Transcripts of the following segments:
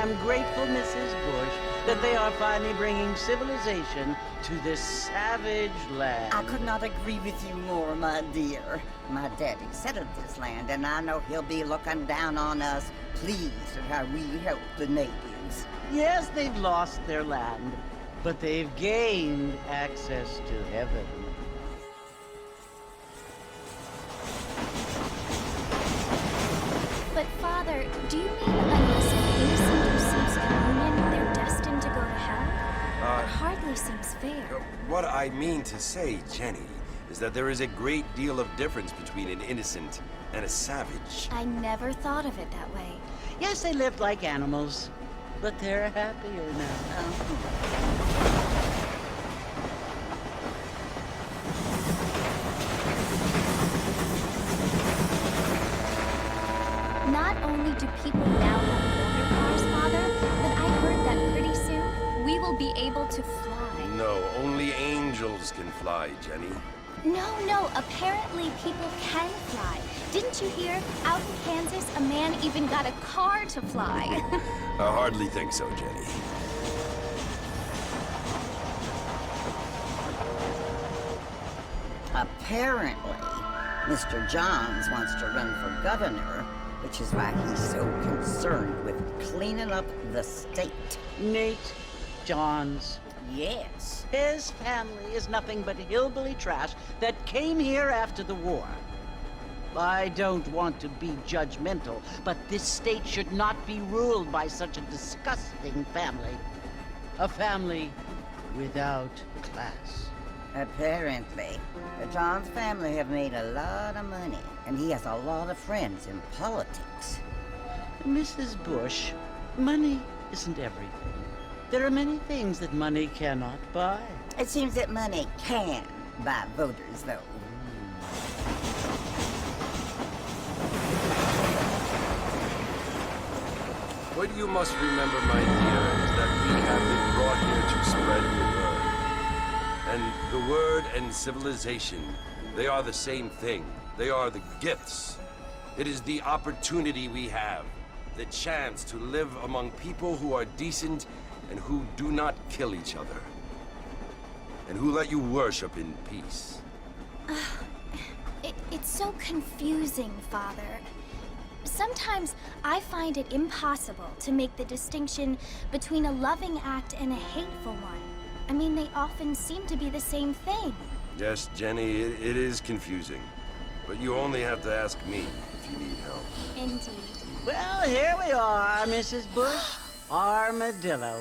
am grateful, Mrs. Bush, that they are finally bringing civilization to this savage land. I could not agree with you more, my dear. My daddy settled this land, and I know he'll be looking down on us, pleased at how we help the natives. Yes, they've lost their land, but they've gained access to heaven. But Father, do you mean unless an innocent receives communion, they're destined to go to hell? It hardly seems fair. What I mean to say, Jenny, is that there is a great deal of difference between an innocent and a savage. I never thought of it that way. Yes, they lived like animals, but they're happier now. Not only do people now have motor cars, Father, but I heard that pretty soon we will be able to fly. No, only angels can fly, Jenny. No, apparently people can fly. Didn't you hear? Out in Kansas, a man even got a car to fly. I hardly think so, Jenny. Apparently, Mr. Johns wants to run for governor, which is why he's so concerned with cleaning up the state. Nate Johns. Yes. His family is nothing but hillbilly trash that came here after the war. I don't want to be judgmental, but this state should not be ruled by such a disgusting family. A family without class. Apparently, the Johns family have made a lot of money, and he has a lot of friends in politics. Mrs. Bush, money isn't everything. There are many things that money cannot buy. It seems that money can buy voters, though. What you must remember, my dear, is that we have been brought here to spread the word. And the word and civilization, they are the same thing. They are the gifts. It is the opportunity we have, the chance to live among people who are decent and who do not kill each other, and who let you worship in peace. It's so confusing, Father. Sometimes I find it impossible to make the distinction between a loving act and a hateful one. I mean, they often seem to be the same thing. Yes, Jenny, it is confusing. But you only have to ask me if you need help. Indeed. Well, here we are, Mrs. Bush. Armadillo.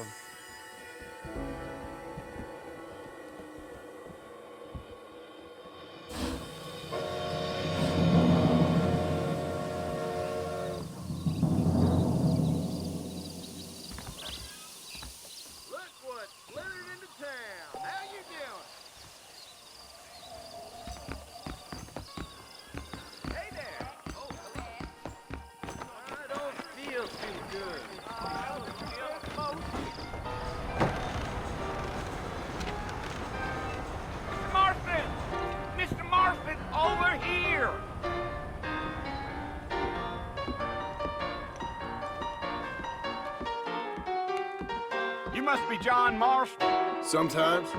You must be John Marston. Sometimes.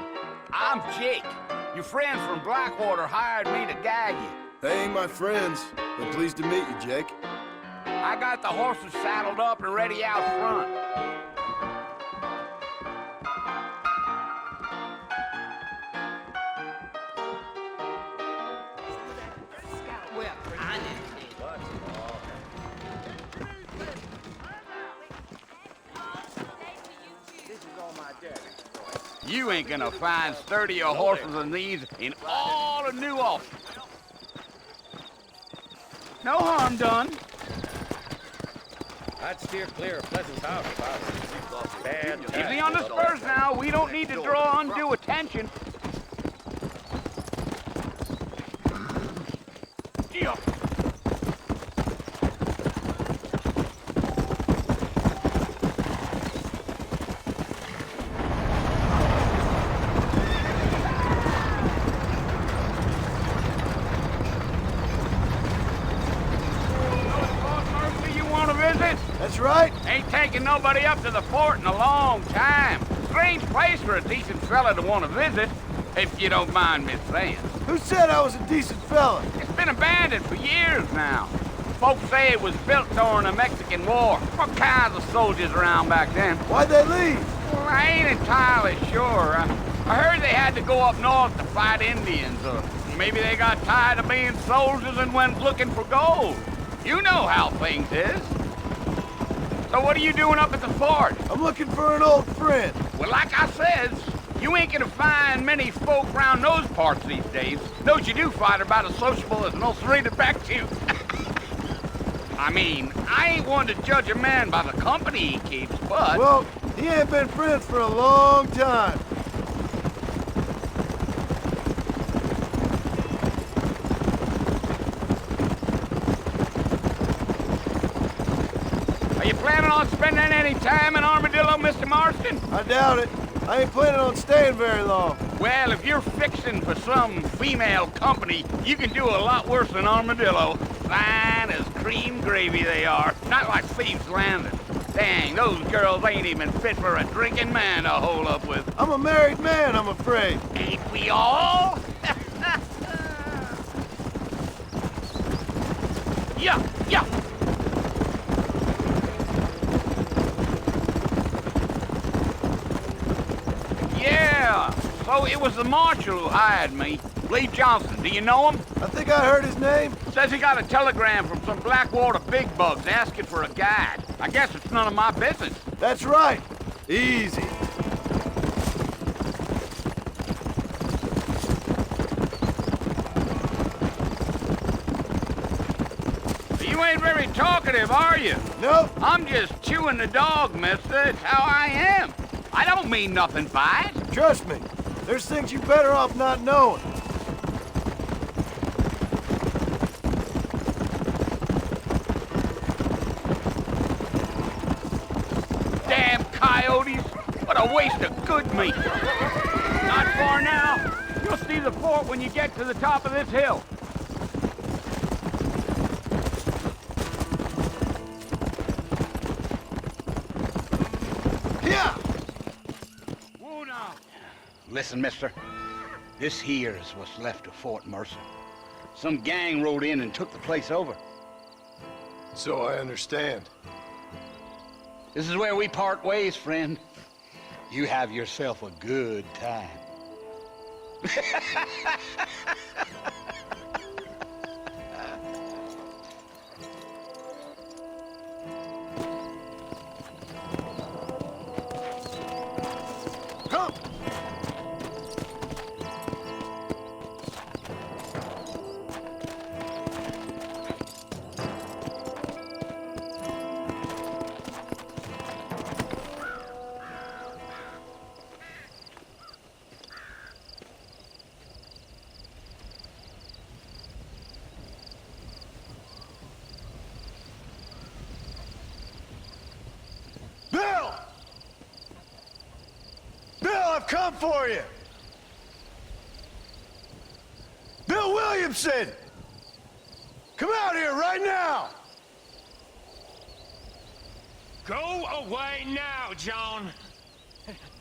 I'm Jake. Your friends from Blackwater hired me to guide you. They ain't my friends, but pleased to meet you, Jake. I got the horses saddled up and ready out front. You ain't gonna find sturdier horses than these in all of New Ulster. No harm done. I'd steer clear of Pleasant's house if I was bad. Easy on the spurs now. We don't need to draw undue attention. Yeah. That's right. Ain't taken nobody up to the fort in a long time. Strange place for a decent fella to want to visit, if you don't mind me saying. Who said I was a decent fella? It's been abandoned for years now. Folks say it was built during the Mexican War. What kinds of soldiers around back then? Why'd they leave? Well, I ain't entirely sure. I heard they had to go up north to fight Indians, or maybe they got tired of being soldiers and went looking for gold. You know how things is. So what are you doing up at the fort? I'm looking for an old friend. Well, like I says, you ain't gonna find many folk round those parts these days. Those you do find are about as sociable as an old serene back to you. I mean, I ain't one to judge a man by the company he keeps, but... Well, he ain't been friends for a long time. Are you planning on spending any time in Armadillo, Mr. Marston? I doubt it. I ain't planning on staying very long. Well, if you're fixing for some female company, you can do a lot worse than Armadillo. Fine as cream gravy they are. Not like Thieves' Landing. Dang, those girls ain't even fit for a drinking man to hole up with. I'm a married man, I'm afraid. Ain't we all? Yeah, yeah. Yeah, so it was the marshal who hired me. Lee Johnson, do you know him? I think I heard his name. Says he got a telegram from some Blackwater big bugs asking for a guide. I guess it's none of my business. That's right. Easy. You ain't very talkative, are you? Nope. I'm just chewing the dog, mister. It's how I am. I don't mean nothing by it. Trust me. There's things you better off not knowing. Damn coyotes. What a waste of good meat. Not far now. You'll see the fort when you get to the top of this hill. Yeah. Whoa now. Listen, mister. This here is what's left of Fort Mercer. Some gang rode in and took the place over. So I understand. This is where we part ways, friend. You have yourself a good time. Come. Bill! Bill, I've come for you! Bill Williamson! Come out here right now! Go away now, John.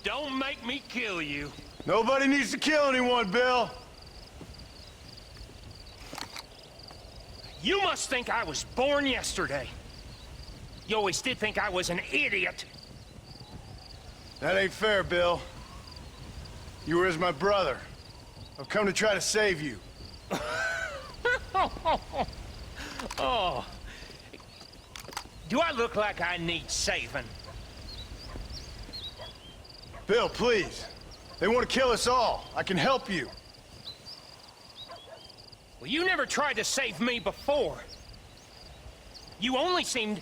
Don't make me kill you. Nobody needs to kill anyone, Bill. You must think I was born yesterday. You always did think I was an idiot. That ain't fair, Bill. You were as my brother. I've come to try to save you. Oh. Do I look like I need saving? Bill, please. They want to kill us all. I can help you. Well, you never tried to save me before. You only seemed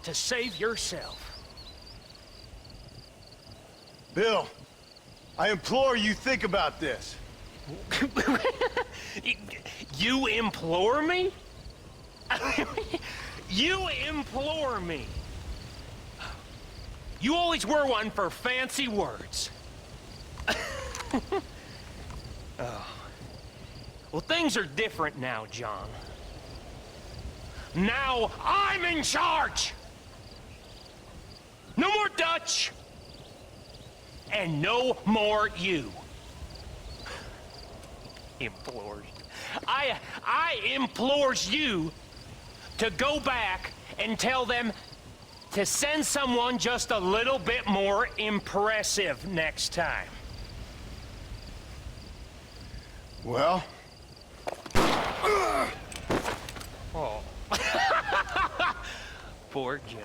to save yourself. Bill, I implore you think about this. You implore me? You implore me? You always were one for fancy words. Oh. Well, things are different now, John. Now I'm in charge! No more Dutch! And no more you. Implores. I implores you to go back and tell them to send someone just a little bit more impressive next time. Well? Oh. Poor John.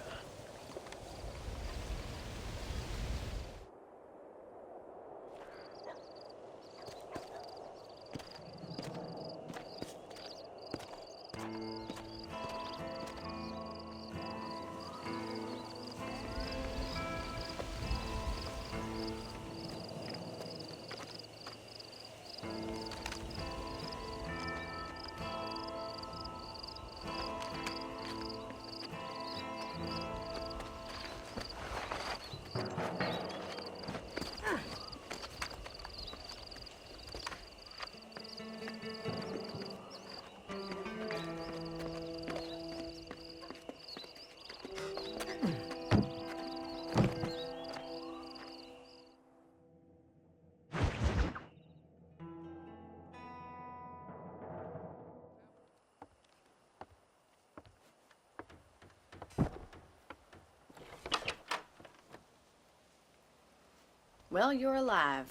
Well, you're alive.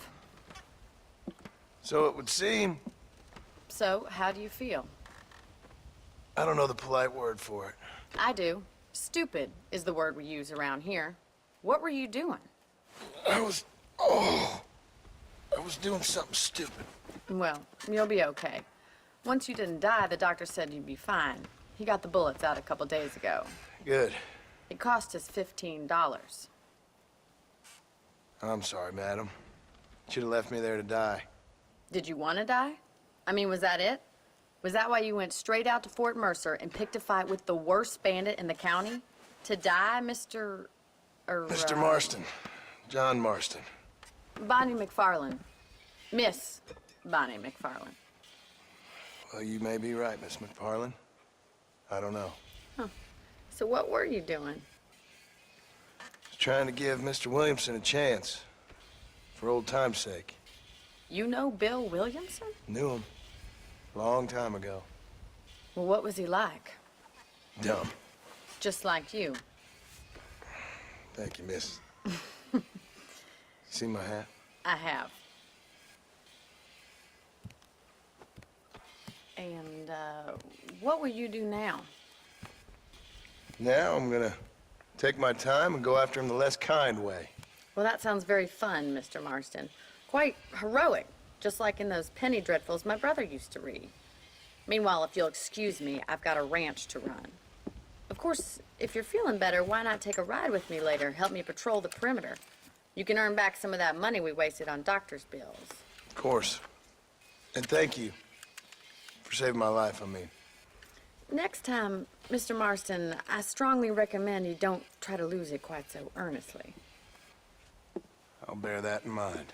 So it would seem. So, how do you feel? I don't know the polite word for it. I do. Stupid is the word we use around here. What were you doing? I was doing something stupid. Well, you'll be okay. Once you didn't die, the doctor said you'd be fine. He got the bullets out a couple days ago. Good. It cost us $15. I'm sorry, madam. Should have left me there to die. Did you want to die? I mean, was that it? Was that why you went straight out to Fort Mercer and picked a fight with the worst bandit in the county? To die, Mr. Mr. Marston. John Marston. Bonnie McFarland. Miss Bonnie McFarland. Well, you may be right, Miss McFarland. I don't know. So what were you doing? Just trying to give Mr. Williamson a chance. For old time's sake. You know Bill Williamson? Knew him. Long time ago. Well, what was he like? Dumb. Just like you. Thank you, miss. See my hat? I have. And, what will you do now? Now I'm gonna take my time and go after him the less kind way. Well, that sounds very fun, Mr. Marston. Quite heroic, just like in those penny dreadfuls my brother used to read. Meanwhile, if you'll excuse me, I've got a ranch to run. Of course, if you're feeling better, why not take a ride with me later? Help me patrol the perimeter. You can earn back some of that money we wasted on doctor's bills. Of course. And thank you for saving my life, I mean. Next time, Mr. Marston, I strongly recommend you don't try to lose it quite so earnestly. I'll bear that in mind.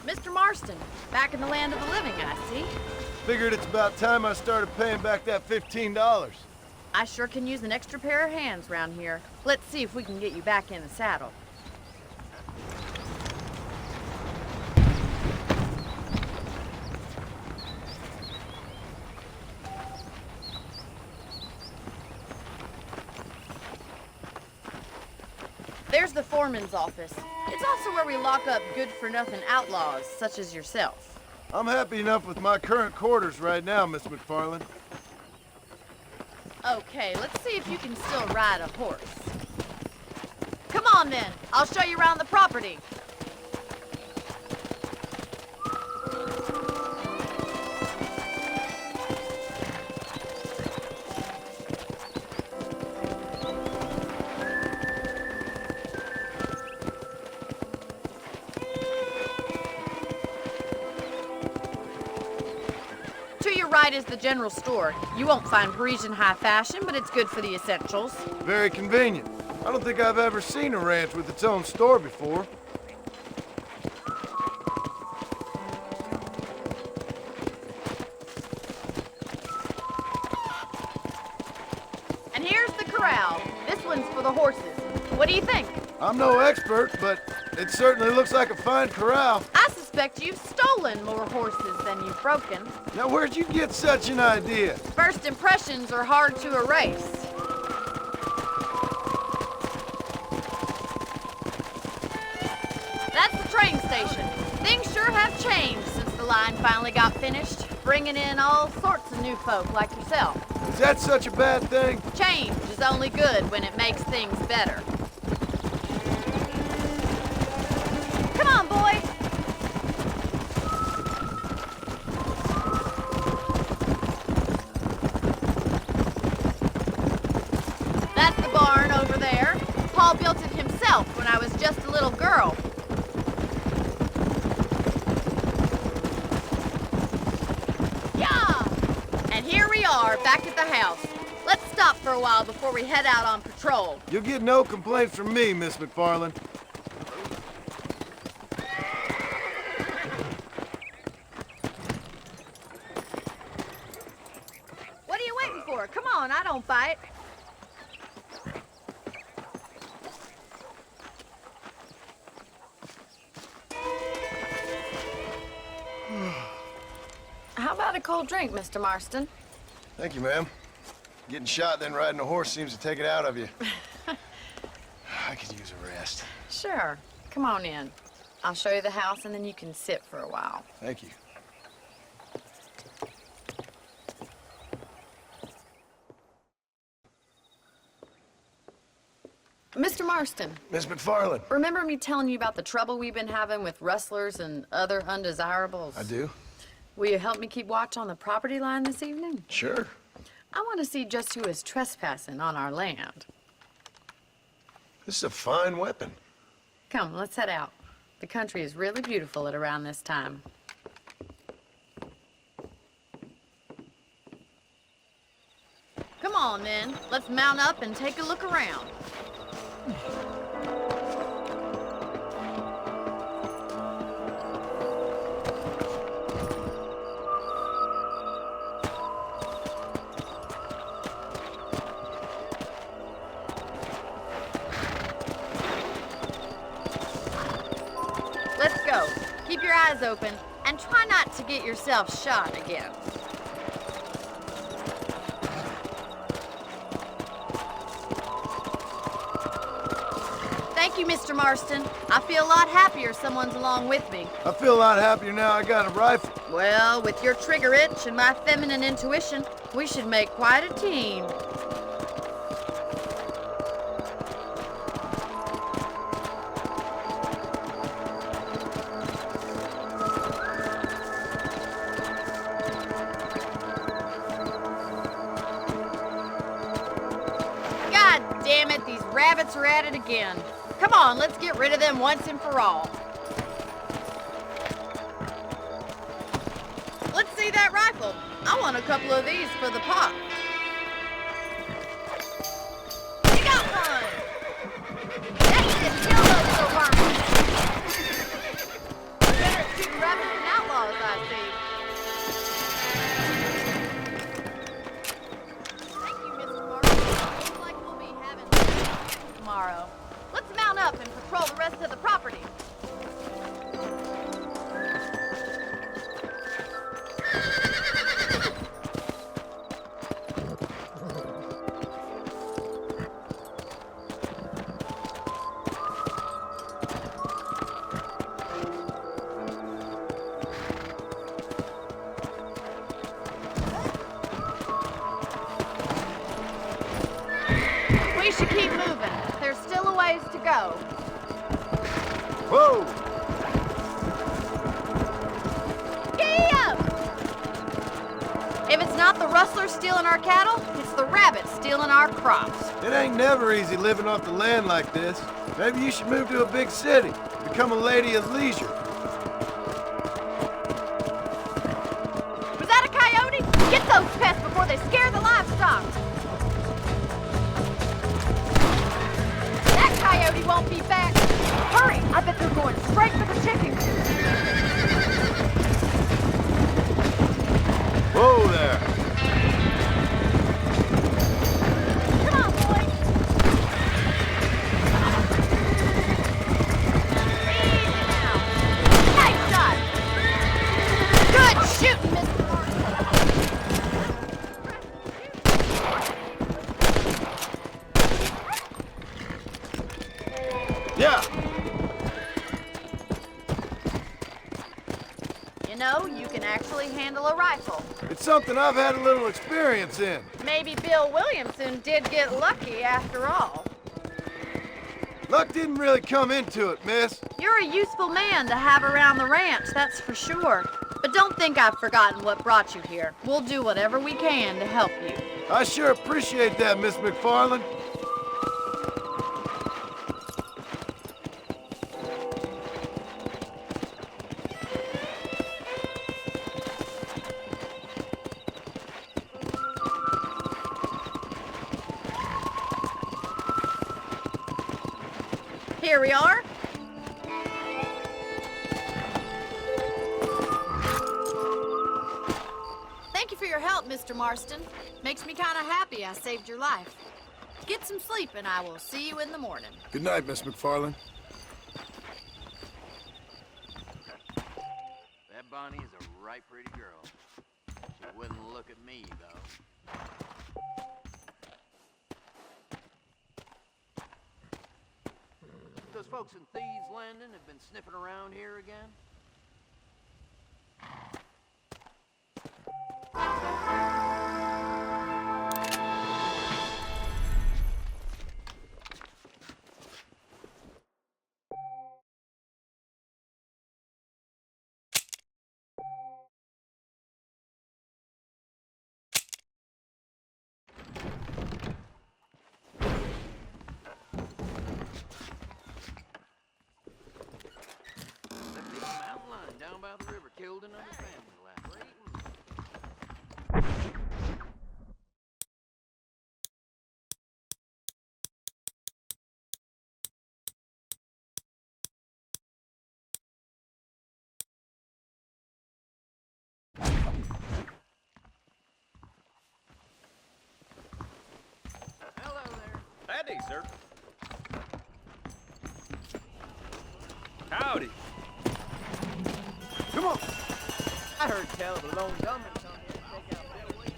Mr. Marston, back in the land of the living, I see. Figured it's about time I started paying back that $15. I sure can use an extra pair of hands round here. Let's see if we can get you back in the saddle. There's the foreman's office. It's also where we lock up good-for-nothing outlaws, such as yourself. I'm happy enough with my current quarters right now, Miss McFarland. Okay, let's see if you can still ride a horse. Come on then, I'll show you around the property. side is the general store. You won't find Parisian high fashion, but it's good for the essentials. Very convenient. I don't think I've ever seen a ranch with its own store before. And here's the corral. This one's for the horses. What do you think? I'm no expert, but it certainly looks like a fine corral. I suspect you've stolen more horses than you've broken. Now, where'd you get such an idea? First impressions are hard to erase. That's the train station. Things sure have changed since the line finally got finished, bringing in all sorts of new folk like yourself. Is that such a bad thing? Change is only good when it makes things better. Come on, boy. That's the barn over there. Paul built it himself when I was just a little girl. Yeah! And here we are, back at the house. Let's stop for a while before we head out on patrol. You'll get no complaints from me, Miss McFarland. What are you waiting for? Come on, I don't bite. How about a cold drink, Mr. Marston? Thank you, ma'am. Getting shot, then riding a horse seems to take it out of you. I could use a rest. Sure. Come on in. I'll show you the house, and then you can sit for a while. Thank you. Mr. Marston, Miss McFarland. remember me telling you about the trouble we've been having with rustlers and other undesirables? I do? Will you help me keep watch on the property line this evening? Sure. I want to see just who is trespassing on our land. This is a fine weapon. Come, let's head out. The country is really beautiful at around this time. Come on, then. Let's mount up and take a look around. Let's go. Keep your eyes open and try not to get yourself shot again. Thank you, Mr. Marston. I feel a lot happier someone's along with me. I feel a lot happier now I got a rifle. Well, with your trigger itch and my feminine intuition, we should make quite a team. God damn it, these rabbits are at it again. Come on, let's get rid of them once and for all. Let's see that rifle. I want a couple of these for the pot. You got one! That's it, kill those little worms. Better shoot rabbits and outlaws, I see. Thank you, Mr. Martin. Looks like we'll be having tomorrow. Let's mount up and patrol the rest of the property. We should keep moving. There's still a ways to go. Whoa! Giddy up! If it's not the rustlers stealing our cattle, it's the rabbits stealing our crops. It ain't never easy living off the land like this. Maybe you should move to a big city. Become a lady of leisure. Was that a coyote? Get they scare the livestock. That coyote won't be back. Hurry, I bet they're going straight for the chickens. Whoa there. Come on, boys. Easy now. Nice shot. Good shooting, Mr. Martin. Yeah. You know, you can actually handle a rifle. It's something I've had a little experience in. Maybe Bill Williamson did get lucky after all. Luck didn't really come into it, miss. You're a useful man to have around the ranch, that's for sure. But don't think I've forgotten what brought you here. We'll do whatever we can to help you. I sure appreciate that, Miss McFarland. Here we are. Thank you for your help, Mr. Marston. Makes me kind of happy I saved your life. Get some sleep and I will see you in the morning. Good night, Miss McFarland. That Bonnie is a right pretty girl. She wouldn't look at me, though. Those folks in Thieves Landing have been sniffing around here again? Down by the river, killed another family last week. Hello there. Howdy, sir. Howdy. Come on. I heard tell of the lone gunman come here to take out Bill Williams.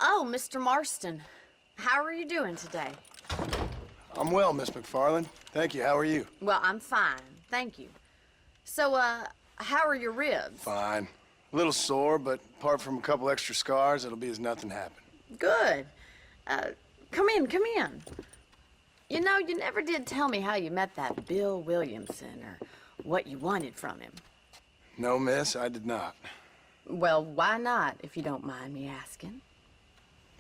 Oh, Mr. Marston. How are you doing today? I'm well, Miss McFarland. Thank you. How are you? Well, I'm fine. Thank you. So, how are your ribs? Fine. A little sore, but apart from a couple extra scars, it'll be as nothing happened. Good. Come in, come in. You know, you never did tell me how you met that Bill Williamson or what you wanted from him. No, miss, I did not. Well, why not, if you don't mind me asking?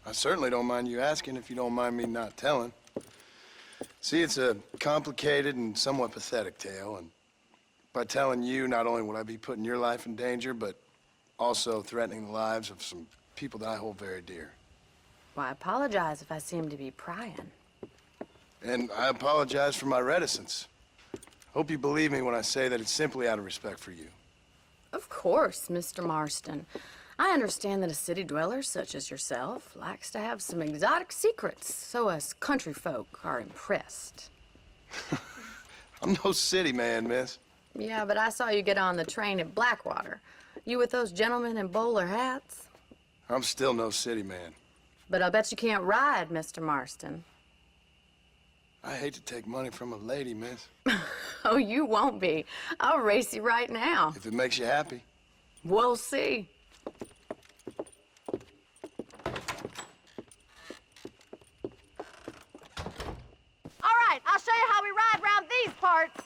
I certainly don't mind you asking if you don't mind me not telling. See, it's a complicated and somewhat pathetic tale, and by telling you, not only would I be putting your life in danger, but also threatening the lives of some people that I hold very dear. Well, I apologize if I seem to be prying. And I apologize for my reticence. Hope you believe me when I say that it's simply out of respect for you. Of course, Mr. Marston. I understand that a city dweller such as yourself likes to have some exotic secrets, so us country folk are impressed. I'm no city man, miss. Yeah, but I saw you get on the train at Blackwater. You with those gentlemen in bowler hats? I'm still no city man. But I bet you can't ride, Mr. Marston. I hate to take money from a lady, miss. Oh, you won't be. I'll race you right now. If it makes you happy. We'll see. All right, I'll show you how we ride around these parts.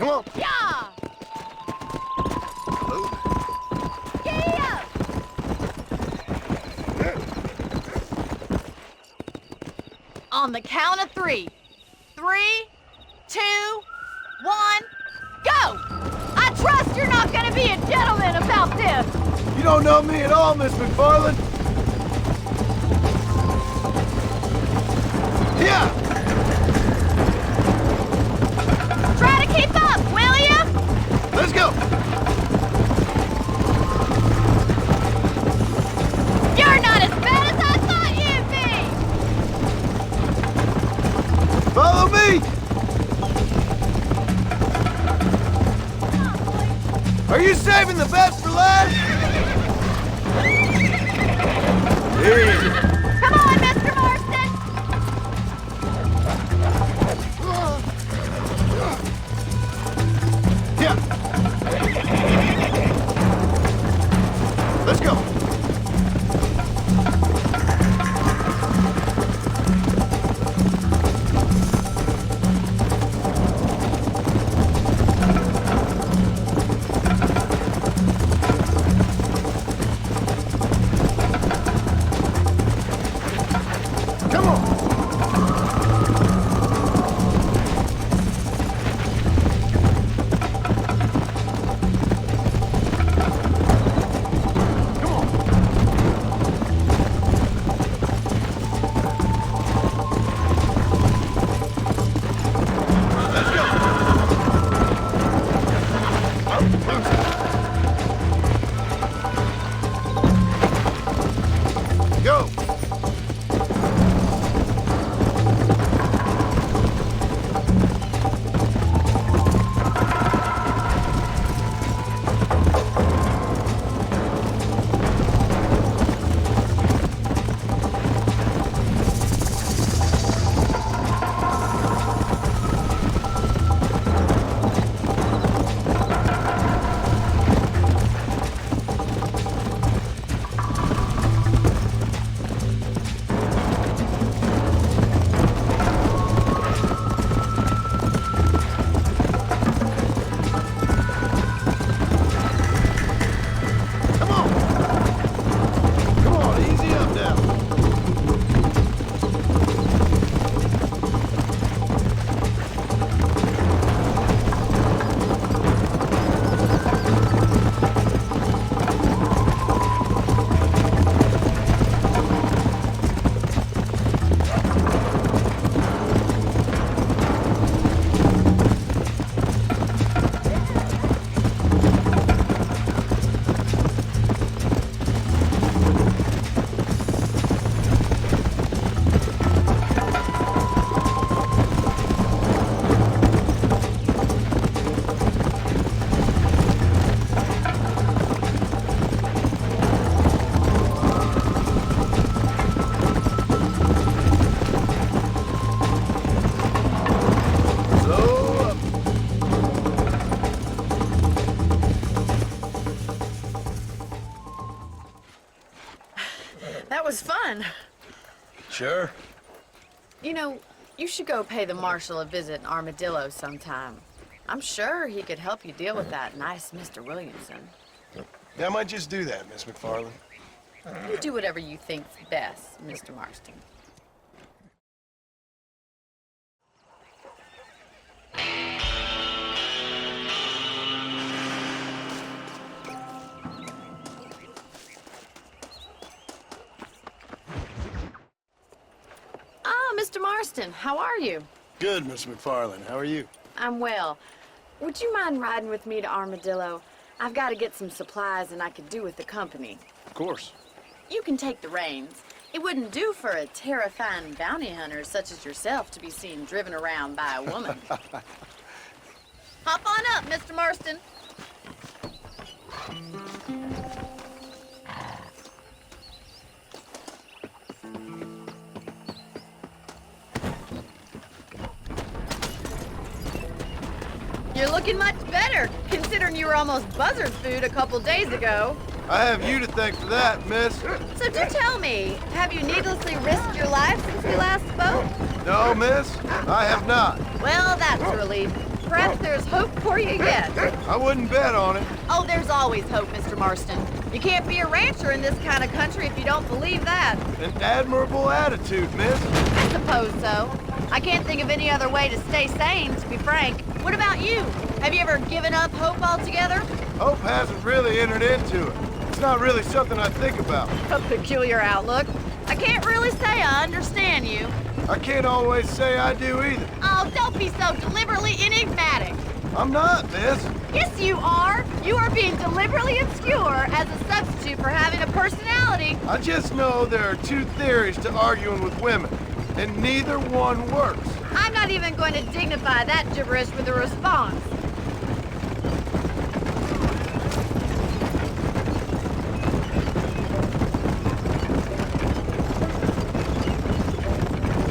Come on. Yeah! Yeah! On the count of 3. 3, 2, 1, go! I trust you're not gonna be a gentleman about this! You don't know me at all, Miss McFarland. Yeah! Try to keep up, will ya? Let's go! You're not as bad as I thought you'd be! Follow me! Are you saving the best for last? Yeah. Come on, Mr. Marston! Yeah. Let's go. Come on. Come on. Let's go. Go. Come on. Come on, easy up now. Slow up. That was fun. Sure. You know, you should go pay the marshal a visit in Armadillo sometime. I'm sure he could help you deal with that nice Mr. Williamson. Yeah, I might just do that, Miss McFarland. You do whatever you think's best, Mr. Marston. Ah, Mr. Marston, how are you? Good, Miss McFarland. How are you? I'm well. Would you mind riding with me to Armadillo? I've got to get some supplies and I could do with the company. Of course. You can take the reins. It wouldn't do for a terrifying bounty hunter such as yourself to be seen driven around by a woman. Hop on up, Mr. Marston. You're looking much better, considering you were almost buzzard food a couple days ago. I have you to thank for that, miss. So do tell me, have you needlessly risked your life since we last spoke? No, miss, I have not. Well, that's a relief. perhaps there's hope for you yet. I wouldn't bet on it. Oh, there's always hope, Mr. Marston. You can't be a rancher in this kind of country if you don't believe that. An admirable attitude, miss. I suppose so. I can't think of any other way to stay sane, to be frank. What about you? Have you ever given up hope altogether? Hope hasn't really entered into it. It's not really something I think about. A peculiar outlook. I can't really say I understand you. I can't always say I do either. Oh, don't be so deliberately enigmatic. I'm not, miss. Yes, you are. You are being deliberately obscure as a substitute for having a personality. I just know there are two theories to arguing with women, and neither one works. I'm not even going to dignify that gibberish with a response.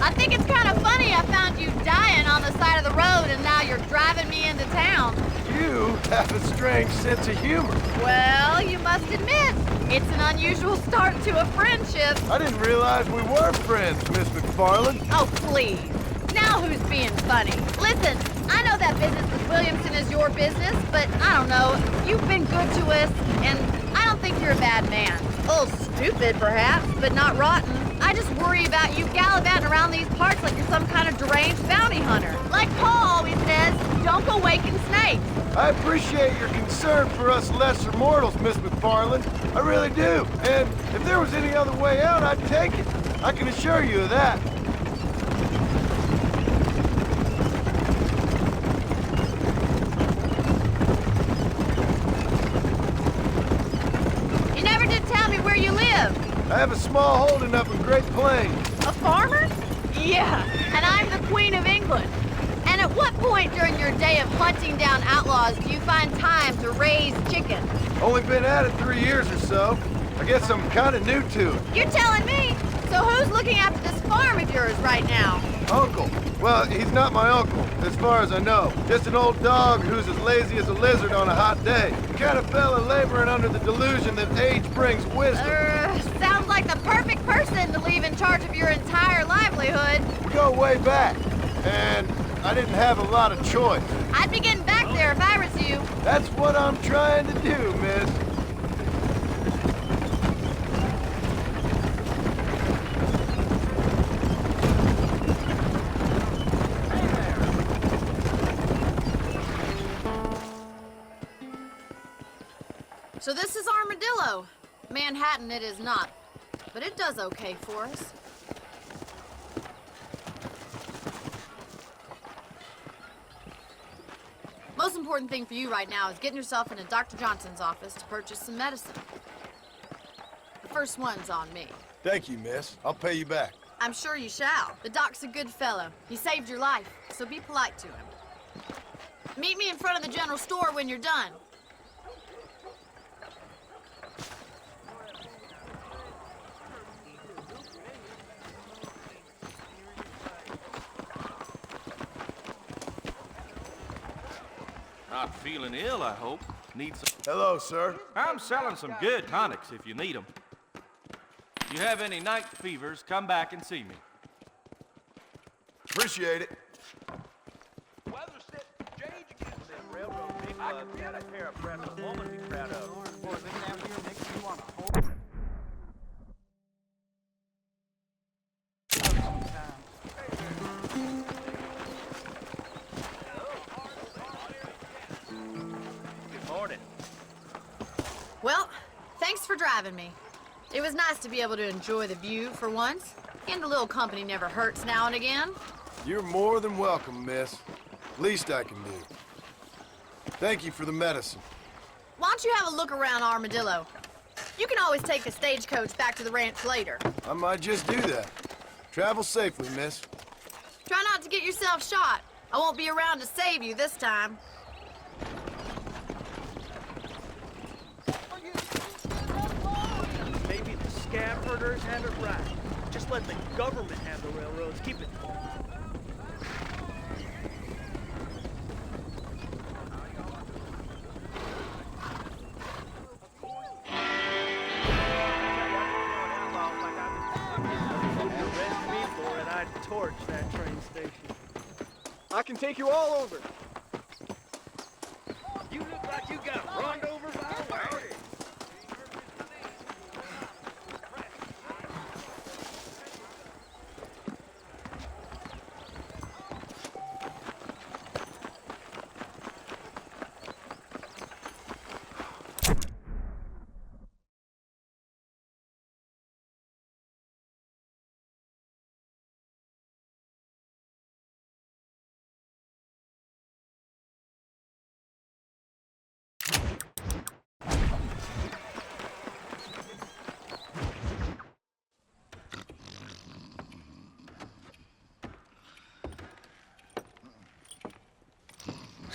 I think it's kind of funny I found you dying on the side of the road and now you're driving me into town. You have a strange sense of humor. Well, you must admit, it's an unusual start to a friendship. I didn't realize we were friends, Miss McFarland. Oh, please. Now who's being funny? Listen, I know that business with Williamson is your business, but I don't know. You've been good to us, and I don't think you're a bad man. A little stupid, perhaps, but not rotten. I just worry about you gallivanting around these parts like you're some kind of deranged bounty hunter. Like Paul always says, don't go waking snakes. I appreciate your concern for us lesser mortals, Miss McFarland. I really do. And if there was any other way out, I'd take it. I can assure you of that. You never did tell me where you live. I have a small holding up in Great Plains. A farmer? Yeah, and I'm the Queen of England. And at what point during your day of hunting down outlaws do you find time to raise chickens? Only been at it 3 years or so. I guess I'm kind of new to it. You're telling me? So who's looking after this farm of yours right now? Uncle. Well, he's not my uncle, as far as I know. Just an old dog who's as lazy as a lizard on a hot day. The kind of fella laboring under the delusion that age brings wisdom. Sounds like the perfect person to leave in charge of your entire livelihood. We go way back, and I didn't have a lot of choice. I'd be getting back there if I was you. That's what I'm trying to do, miss. So this is Armadillo. Manhattan it is not, but it does okay for us. Most important thing for you right now is getting yourself into Dr. Johnson's office to purchase some medicine. The first one's on me. Thank you, miss. I'll pay you back. I'm sure you shall. The doc's a good fellow. He saved your life, so be polite to him. Meet me in front of the general store when you're done. Not feeling ill, I hope. Need some... Hello, sir. I'm selling some good tonics if you need them. If you have any night fevers, come back and see me. Appreciate it. Weather set change again. That railroad big I can get a pair of breath a woman be proud of. Boy, this down here makes me want to hold. Good morning. Well, thanks for driving me. It was nice to be able to enjoy the view for once. And a little company never hurts now and again. You're more than welcome, miss. Least I can do. Thank you for the medicine. Why don't you have a look around Armadillo? You can always take the stagecoach back to the ranch later. I might just do that. Travel safely, miss. Try not to get yourself shot. I won't be around to save you this time. Maybe the scab herders have it right. Just let the government have the railroads. Keep it. Arrest me for it, I'd torch that train station. I can take you all over. like you got run over by a wagon.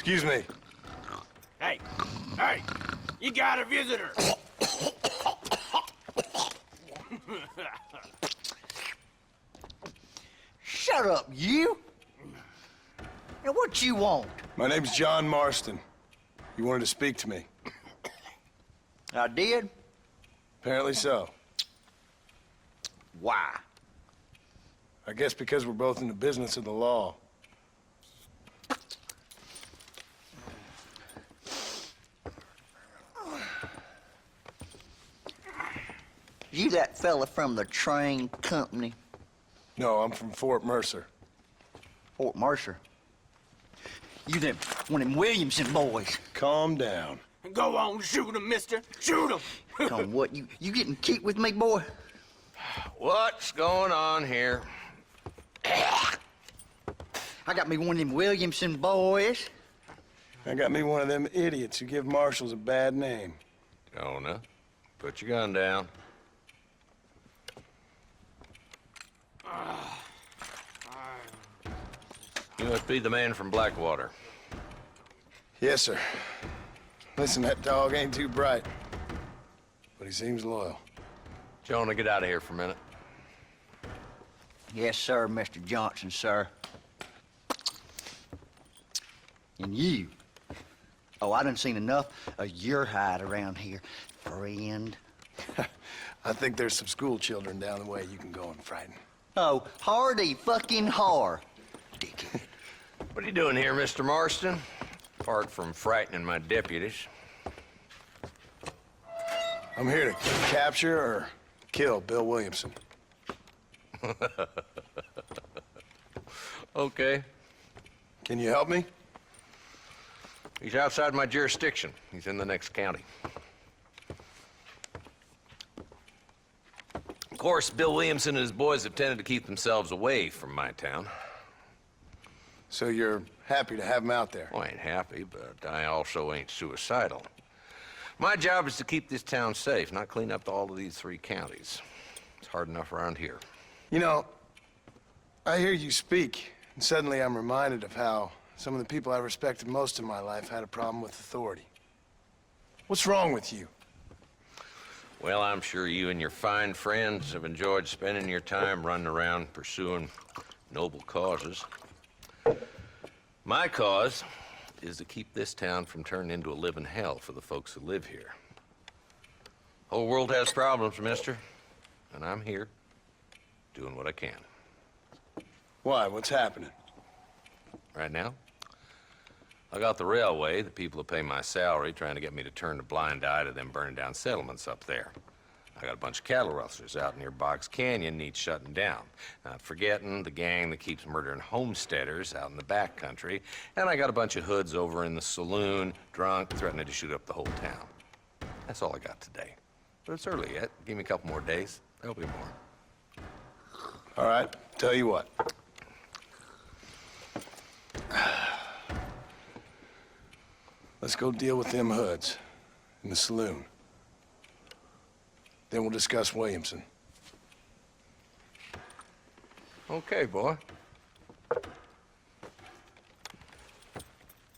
Excuse me. Hey, hey, you got a visitor. Shut up, you! Now, what you want? My name's John Marston. You wanted to speak to me. I did? Apparently so. Why? I guess because we're both in the business of the law. You that fella from the train company? No, I'm from Fort Mercer. Fort Mercer? You them, one of them Williamson boys. Calm down. Go on, shoot him, mister. Shoot him. Come on, what, you getting kicked with me, boy? What's going on here? I got me one of them Williamson boys. I got me one of them idiots who give marshals a bad name. Jonah, put your gun down. You must be the man from Blackwater. Yes, sir. Listen, that dog ain't too bright, but he seems loyal. Jonah, get out of here for a minute. Yes, sir, Mr. Johnson, sir. And you. Oh, I done seen enough of your hide around here, friend. I think there's some school children down the way you can go and frighten. Oh, hardy fucking har. Dickhead. What are you doing here, Mr. Marston? Apart from frightening my deputies. I'm here to capture or kill Bill Williamson. Okay. Can you help me? He's outside my jurisdiction. He's in the next county. Of course, Bill Williamson and his boys have tended to keep themselves away from my town. So you're happy to have him out there? Well, I ain't happy, but I also ain't suicidal. My job is to keep this town safe, not clean up all of these 3 counties. It's hard enough around here. You know, I hear you speak, and suddenly I'm reminded of how some of the people I respected most in my life had a problem with authority. What's wrong with you? Well, I'm sure you and your fine friends have enjoyed spending your time running around pursuing noble causes. My cause is to keep this town from turning into a living hell for the folks who live here. Whole world has problems, mister, and I'm here doing what I can. Why? What's happening? Right now, I got the railway, the people who pay my salary, trying to get me to turn a blind eye to them burning down settlements up there. I got a bunch of cattle rustlers out near Boggs Canyon needs shutting down. Not forgetting the gang that keeps murdering homesteaders out in the back country. And I got a bunch of hoods over in the saloon, drunk, threatening to shoot up the whole town. That's all I got today. But it's early yet. Give me a couple more days. There'll be more. All right, tell you what. Let's go deal with them hoods in the saloon. Then we'll discuss Williamson. Okay, boy.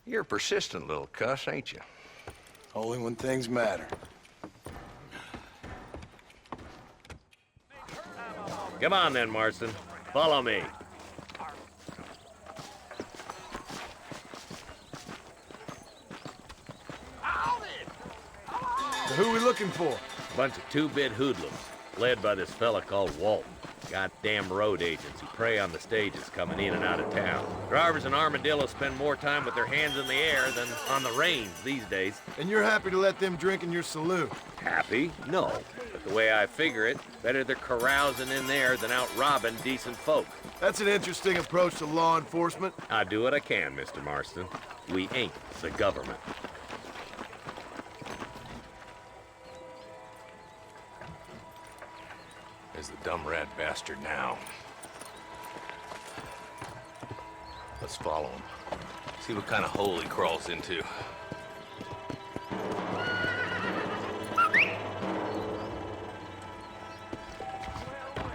You're a persistent little cuss, ain't you? Only when things matter. Come on then, Marston. Follow me. Who are we looking for? Bunch of 2-bit hoodlums, led by this fella called Walton. Goddamn road agents who prey on the stages coming in and out of town. Drivers in Armadillo spend more time with their hands in the air than on the reins these days. And you're happy to let them drink in your saloon? Happy? No. But the way I figure it, better they're carousing in there than out robbing decent folk. That's an interesting approach to law enforcement. I do what I can, Mr. Marston. We ain't the government. There's the dumb rat bastard now. Let's follow him. See what kind of hole he crawls into.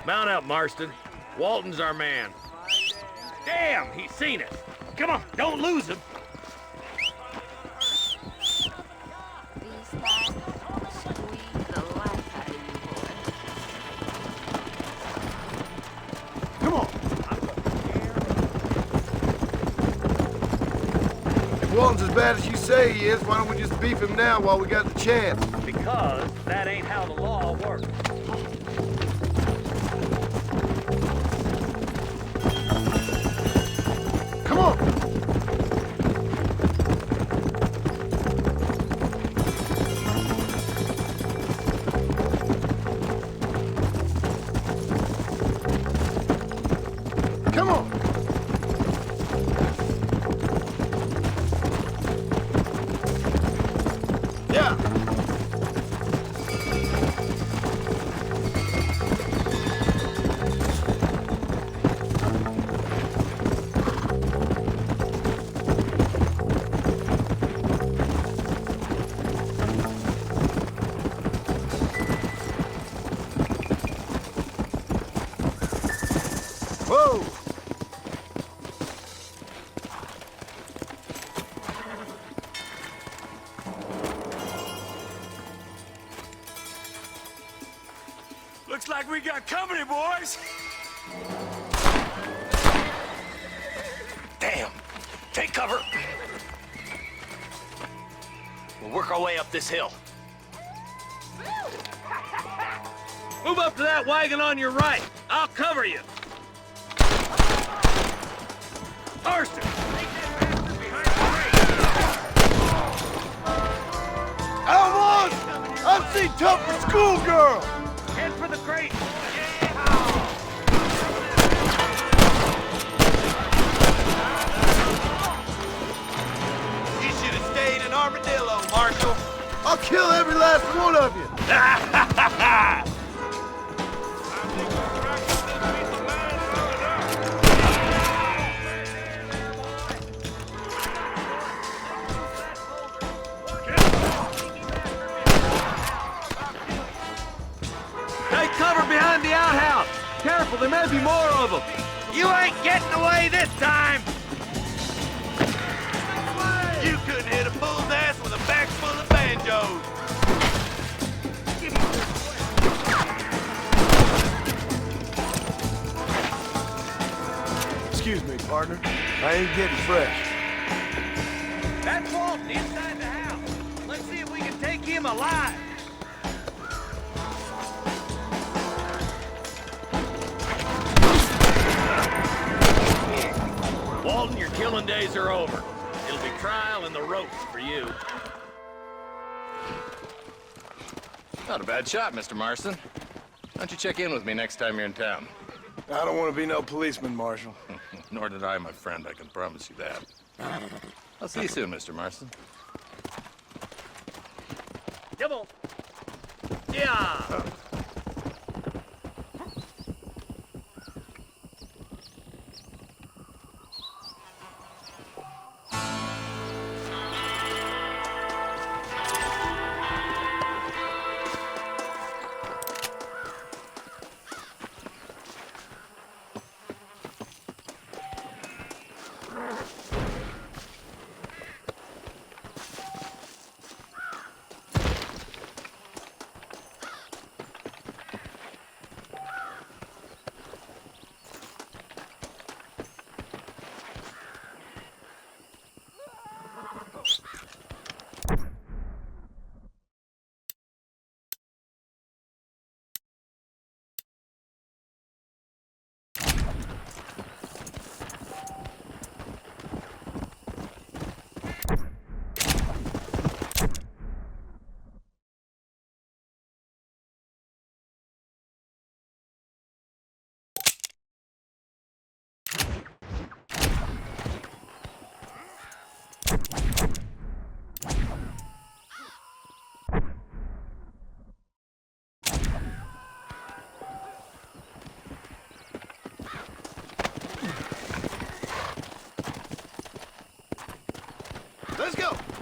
Mount up, Marston. Walton's our man. Damn, he's seen us. Come on, don't lose him. Come on! If Walton's as bad as you say he is, why don't we just beef him now while we got the chance? Because that ain't how the law works. Come on! Come on! Yeah! Whoa! Looks like we got company, boys. Damn! Take cover! We'll work our way up this hill. Move up to that wagon on your right. I'll cover you. Marston! Almost! I've seen tough for schoolgirl! Head for the crate. You should have stayed in Armadillo, Marshal. I'll kill every last one of you! Take cover behind the outhouse. Careful, there may be more of them. You ain't getting away this time! You couldn't hit a bull's ass with a bag full of banjos. Excuse me, partner. I ain't getting fresh. That's Walton inside the house. Let's see if we can take him alive. Walton, your killing days are over. It'll be trial and the ropes for you. Not a bad shot, Mr. Marston. Why don't you check in with me next time you're in town? I don't want to be no policeman, Marshal. Nor did I, my friend. I can promise you that. I'll see you soon, Mr. Marston. Come on. Yeah. Let's go!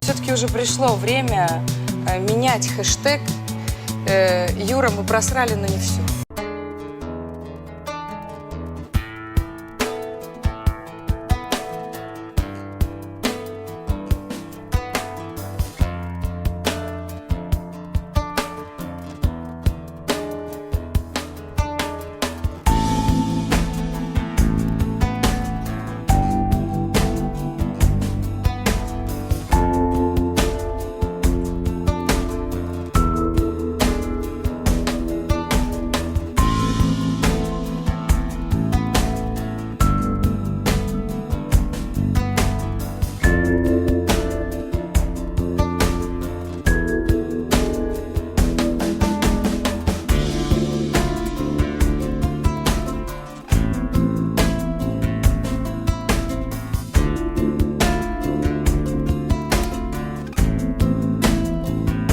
Все-таки уже пришло время менять хэштег. Юра, мы просрали, но не все.